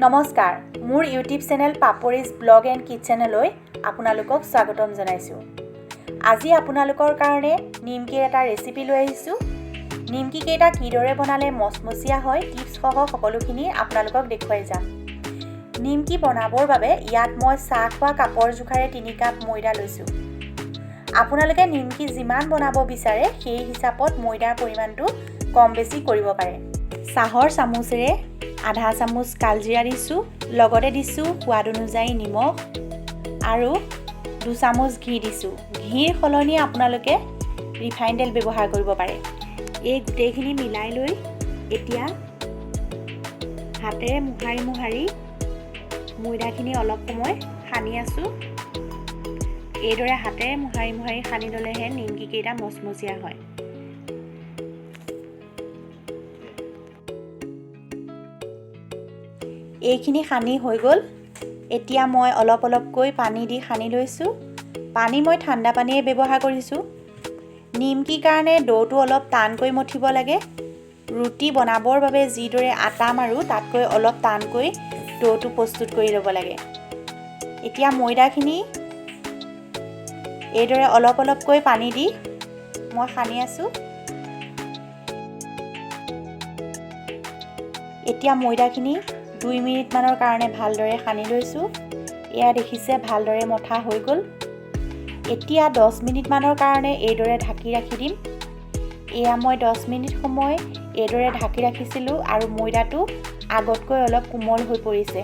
নমস্কাৰ মোৰ YouTube channel পাপৰিজ blog and কিচেনলৈ আপোনালোকক স্বাগতম জনাইছোঁ। আজি আপোনালোকৰ কাৰণে নিমকিৰ এটা ৰেচিপি লৈ আহিছোঁ। নিমকি কেইটা কিদৰে বনালে মচমচীয়া হয় টিপছ সহ সকলোখিনি আপোনালোকক দেখুৱাই যাম। নিমকি বনাবৰ বাবে ইয়াত মই চাহ খোৱা কাপৰ জোখাৰে 3 কাপ ময়দা লৈছোঁ। আপোনালোকে নিমকি যিমান বনাব বিচাৰে সেই হিচাপত ময়দাৰ পৰিমাণটো কম বেছি কৰিব পাৰে। চাহৰ চামুচেৰে আধা চামুচ কালজিৰা দিছোঁ, লগতে দিছোঁ সোৱাদ অনুযায়ী নিমখ আৰু 2 চামুচ ঘি দিছোঁ। ঘিৰ সলনি আপোনালোকে ৰিফাইন তেল ব্যৱহাৰ কৰিব পাৰে। এই গোটেইখিনি মিলাই লৈ এতিয়া হাতেৰে মোহাৰি ময়দাখিনি অলপ সময় সানি আছোঁ। এইদৰে হাতেৰে মোহাৰি সানি ল'লেহে নিমকি কেইটা মচমচীয়া হয়। এইখিনি সানি হৈ গ'ল। এতিয়া মই অলপকৈ পানী দি সানি লৈছোঁ। পানী মই ঠাণ্ডা পানীয়ে ব্যৱহাৰ কৰিছোঁ। নিমকিৰ কাৰণে ডোটো অলপ টানকৈ মঠিব লাগে। ৰুটি বনাবৰ বাবে যিদৰে আটা মাৰো তাতকৈ অলপ টানকৈ ডোটো প্ৰস্তুত কৰি ল'ব লাগে। এতিয়া ময়দাখিনি এইদৰে অলপকৈ পানী দি মই সানি আছোঁ। এতিয়া ময়দাখিনি 2 মিনিটমানৰ কাৰণে ভালদৰে সানি লৈছোঁ। এয়া দেখিছে ভালদৰে মঠা হৈ গ'ল। এতিয়া 10 মিনিটমানৰ কাৰণে এইদৰে ঢাকি ৰাখি দিম। এয়া মই 10 মিনিট সময় এইদৰে ঢাকি ৰাখিছিলোঁ আৰু ময়দাটো আগতকৈ অলপ কোমল হৈ পৰিছে।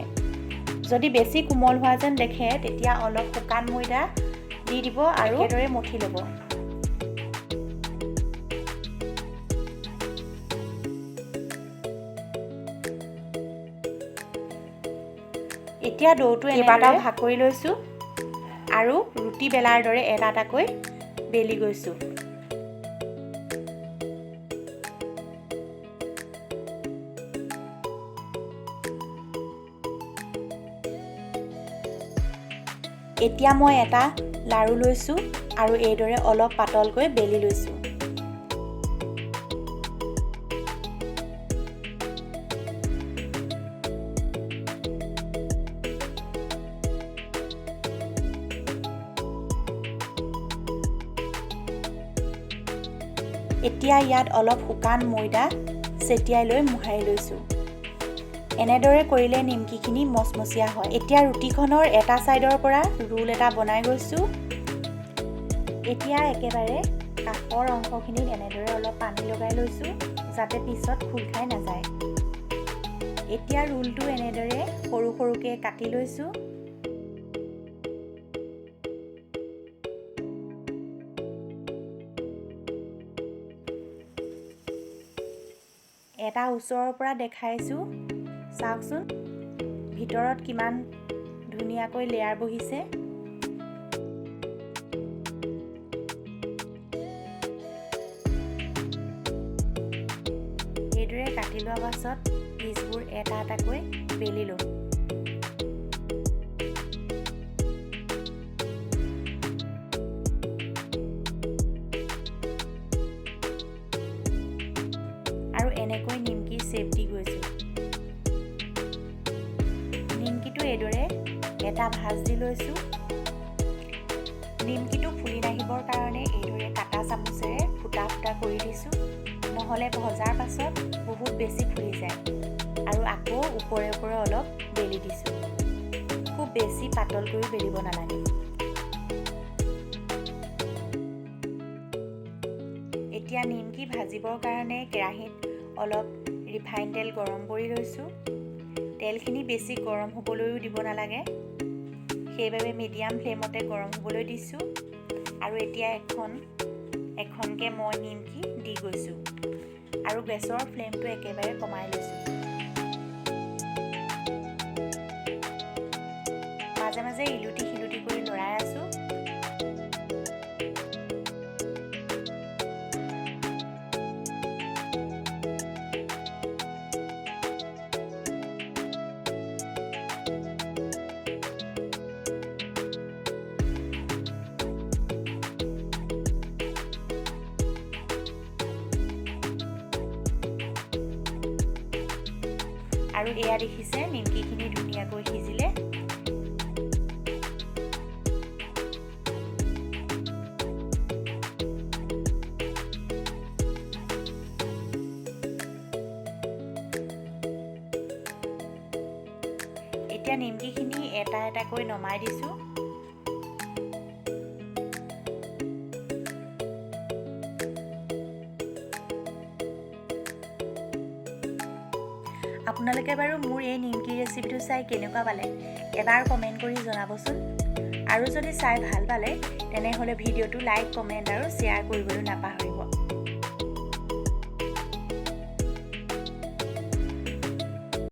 যদি বেছি কোমল হোৱা যেন দেখে তেতিয়া অলপ শুকান ময়দা দি দিব আৰু এইদৰে মঠি ল'ব। এতিয়া ডোটো এবাৰটা ভাগ কৰি লৈছোঁ আৰু ৰুটি বেলাৰ দৰে এটাকৈ বেলি গৈছোঁ। এতিয়া মই এটা লাৰু লৈছোঁ আৰু এইদৰে অলপ পাতলকৈ বেলি লৈছোঁ। এতিয়া ইয়াত অলপ শুকান ময়দা ছেটিয়াই লৈ মোহাৰি লৈছোঁ। এনেদৰে কৰিলে নিমকিখিনি মচমচীয়া হয়। এতিয়া ৰুটিখনৰ এটা ছাইডৰ পৰা ৰোল এটা বনাই গৈছোঁ। এতিয়া একেবাৰে কাষৰ অংশখিনিত এনেদৰে অলপ পানী লগাই লৈছোঁ যাতে পিছত খোল খাই নাযায়। এতিয়া ৰোলটো এনেদৰে সৰুকৈ কাটি লৈছোঁ। এটা ওচৰৰ পৰা দেখাইছোঁ, চাওকচোন ভিতৰত কিমান ধুনীয়াকৈ লেয়াৰ বহিছে। এইদৰে কাটি লোৱাৰ পাছত পিচবোৰ এটাকৈ বেলি লওঁ। আৰু এনেকৈ নিমকি শ্বেপ দি গৈছোঁ। নিমকিটো এইদৰে এটা ভাঁজ দি লৈছোঁ। নিমকিটো ফুলি নাহিবৰ কাৰণে এইদৰে কাটা চামুচেৰে ফুটা কৰি দিছোঁ। নহ'লে ভজাৰ পাছত বহুত বেছি ফুলি যায়। আৰু আকৌ ওপৰে অলপ বেলি দিছোঁ। খুব বেছি পাতলকৈও বেলিব নালাগে। এতিয়া নিমকি ভাজিবৰ কাৰণে কেৰাহীত অলপ ৰিফাইন তেল গৰম কৰি লৈছোঁ। তেলখিনি বেছি গৰম হ'বলৈও দিব নালাগে, সেইবাবে মিডিয়াম ফ্লেমতে গৰম হ'বলৈ দিছোঁ। আৰু এতিয়া এখনকৈ মই নিমকি দি গৈছোঁ আৰু গেছৰ ফ্লেমটো একেবাৰে কমাই লৈছোঁ। মাজে মাজে ইলুটি শিলুটি কৰি লৰাই আছোঁ। আৰু আৰু এয়া দেখিছে নিমকিখিনি ধুনীয়াকৈ সিজিলে। এতিয়া নিমকিখিনি এটা এটাকৈ নমাই দিছোঁ। আপোনালোকে বাৰু মোৰ এই নিমকি ৰেচিপিটো চাই কেনেকুৱা পালে এবাৰ কমেণ্ট কৰি জনাবচোন। আৰু যদি চাই ভাল পালে তেনেহ'লে ভিডিঅ'টো লাইক, কমেণ্ট আৰু শ্বেয়াৰ কৰিবলৈ নাপাহৰিব।